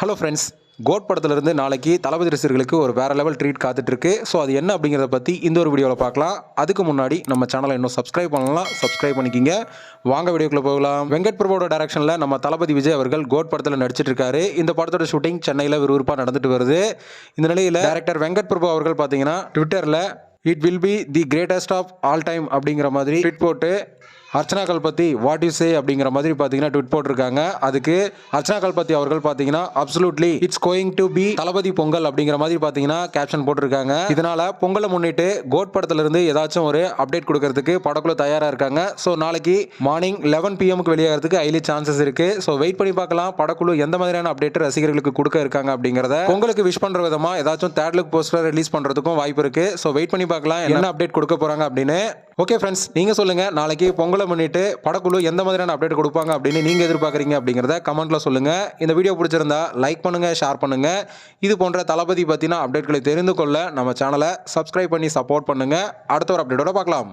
Hello friends, code படத்துலேருந்து நாளைக்கு தளபதி ரசிகர்களுக்கு ஒரு வேறு லெவல் ட்ரீட் காத்துட்ருக்கு. ஸோ அது என்ன அப்படிங்கிறத பற்றி இந்த ஒரு வீடியோவில் பார்க்கலாம். அதுக்கு முன்னாடி நம்ம சேனலை இன்னும் சப்ஸ்கிரைப் பண்ணலாம், சப்ஸ்கிரைப் பண்ணிக்கிங்க. வாங்க வீடியோக்குள்ளே போகலாம். வெங்கட் பிரபுவோட டைரக்ஷனில் நம்ம தளபதி விஜய் அவர்கள் கோட் படத்தில் நடிச்சிட்டு இருக்காரு. இந்த படத்தோட ஷூட்டிங் சென்னையில் விறுவிறுப்பாக நடந்துட்டு வருது. இந்த நிலையில் டைரக்டர் வெங்கட் பிரபு அவர்கள் பார்த்தீங்கன்னா ட்விட்டரில் it will be the greatest of all time அப்படிங்கிற மாதிரி ட்வீட் போட்டு Archana Kalpathi what you say அப்படிங்கிற மாதிரி பார்த்தீங்கன்னா ட்வீட் போட்டிருக்காங்க. அதுக்கு அர்ச்சனா கல்பத்தி அவர்கள் பார்த்தீங்கன்னா absolutely it's going to be Thalapathy Pongal அப்படிங்கிற மாதிரி பார்த்தீங்கன்னா கேப்ஷன் போட்டிருக்காங்க. இதனால பொங்கலை முன்னிட்டு கோட் படத்துல இருந்து ஏதாச்சும் ஒரு அப்டேட் கொடுக்கறதுக்கு படக்குழு தயாரா இருக்காங்க. ஸோ நாளைக்கு மார்னிங் 11 PM வெளியாகிறதுக்கு ஹைலி சான்சஸ் இருக்கு. ஸோ வெயிட் பண்ணி பார்க்கலாம் படக்குழு எந்த மாதிரியான அப்டேட் ரசிகர்களுக்கு கொடுக்க இருக்காங்க அப்படிங்கிறத. பொங்கலுக்கு விஷ் பண்ற விதமா ஏதாச்சும் தேர்ட் லுக் போஸ்டர் ரிலீஸ் பண்றதுக்கும் வாய்ப்பு இருக்கு. ஸோ வெயிட் பண்ணி பார்க்கலாம் என்ன அப்டேட் கொடுக்க போறாங்க அப்படின்னு. ஓகே ஃப்ரெண்ட்ஸ், நீங்க சொல்லுங்க நாளைக்கு பொங்கலை முன்னிட்டு படக்குழு எந்த மாதிரியான அப்டேட் கொடுப்பாங்க அப்படின்னு நீங்க எதிர்பார்க்குறீங்க அப்படிங்கிறத கமெண்ட்ல சொல்லுங்க. இந்த வீடியோ பிடிச்சிருந்தா லைக் பண்ணுங்க, ஷேர் பண்ணுங்க. இது போன்ற தளபதி பத்தின அப்டேட்களை தெரிந்து கொள்ள நம்ம சேனலை சப்ஸ்கிரைப் பண்ணி சப்போர்ட் பண்ணுங்க. அடுத்த ஒரு அப்டேட்டோட பார்க்கலாம்.